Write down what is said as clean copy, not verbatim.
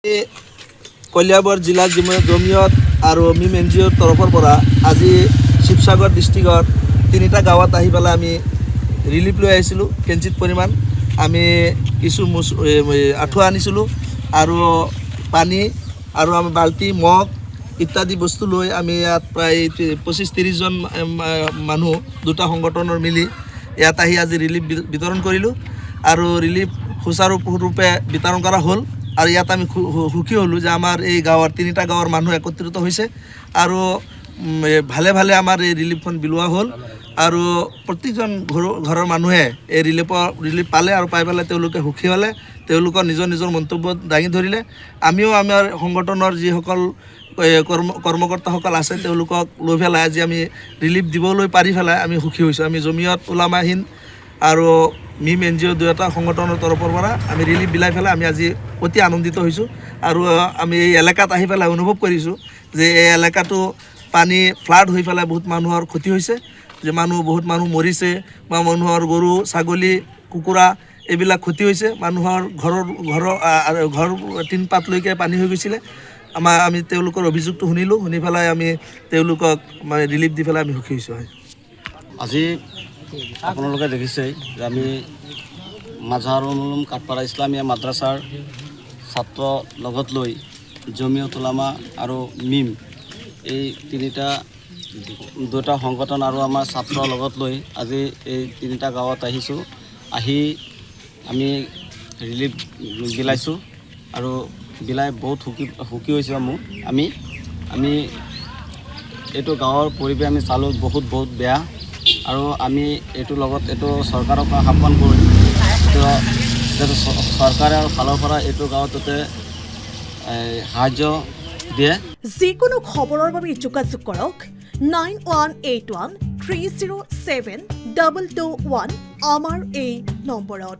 কলিয়াবৰ জিলা জমিয়ত আৰু মিম NGOৰ তৰফৰ পৰা আজি শিৱসাগৰ ডিষ্ট্ৰিক্টৰ 3টা গাঁৱত আহি পেলাই আমি ৰিলিফ লৈ আহিছিলোঁ। কিঞ্চিত পৰিমাণ আমি কিছু আঁঠুৱা আনিছিলোঁ আৰু পানী আৰু আমি বাল্টি মগ ইত্যাদি বস্তু লৈ আমি ইয়াত প্ৰায় 25-30 জন মানুহ 2টা সংগঠনৰ মিলি ইয়াত আহি আজি ৰিলিফ বিতৰণ কৰিলোঁ আৰু ৰিলিফ সুচাৰুৰূপে বিতৰণ কৰা হ'ল। আৰু ইয়াত আমি সুখী হ'লোঁ যে আমাৰ এই গাঁৱৰ 3টা গাঁৱৰ মানুহ একত্ৰিত হৈছে আৰু ভালে ভালে আমাৰ এই ৰিলিফখন বিলোৱা হ'ল আৰু প্ৰতিজন ঘৰৰ মানুহে এই ৰিলিফ পালে আৰু পাই পেলাই তেওঁলোকে সুখী হ'লে, তেওঁলোকৰ নিজৰ মন্তব্য দাঙি ধৰিলে। আমিও আমাৰ সংগঠনৰ যিসকল কৰ্মকৰ্তাসকল আছে তেওঁলোকক লৈ পেলাই আজি আমি ৰিলিফ দিবলৈ পাৰি পেলাই আমি সুখী হৈছোঁ। আমি জমিয়ত উলামা হিন্দ আৰু মিম NGO 2টা সংগঠনৰ তৰফৰ পৰা আমি ৰিলিফ বিলাই পেলাই আমি আজি অতি আনন্দিত হৈছোঁ আৰু আমি এই এলেকাত আহি পেলাই অনুভৱ কৰিছোঁ যে এই এলেকাটো পানী ফ্লাড হৈ পেলাই বহুত মানুহৰ ক্ষতি হৈছে, যে বহুত মানুহ মৰিছে বা মানুহৰ গৰু ছাগলী কুকুৰা এইবিলাক ক্ষতি হৈছে। মানুহৰ ঘৰ টিন পাতলৈকে পানী হৈ গৈছিলে। আমি তেওঁলোকৰ অভিযোগটো শুনিলোঁ, শুনি পেলাই আমি তেওঁলোকক ৰিলিফ দি পেলাই আমি সুখী হৈছোঁ। আজি আপোনালোকে দেখিছেই যে আমি মাজহাৰুল উলুম কাঠপাৰা ইছলামিয়া মাদ্ৰাছাৰ ছাত্ৰ লগত লৈ জমিয়ত উলামা আৰু মিম এই 2টা সংগঠন আৰু আমাৰ ছাত্ৰ লগত লৈ আজি এই 3টা গাঁৱত আহিছোঁ। আহি আমি ৰিলিফ বিলাইছোঁ আৰু বিলাই বহুত সুখী হৈছোঁ। আমি এইটো গাঁৱৰ পৰিৱেশ আমি চালোঁ, বহুত বেয়া আৰু আমি এইটোৰ লগত চৰকাৰক আহ্বান কৰিম যাতে চৰকাৰৰ ফালৰ পৰা এইটো গাঁৱত সাহায্য দিয়ে। যিকোনো খবৰৰ বাবে যোগাযোগ কৰক 9181 307 221 আমাৰ এই নম্বৰত।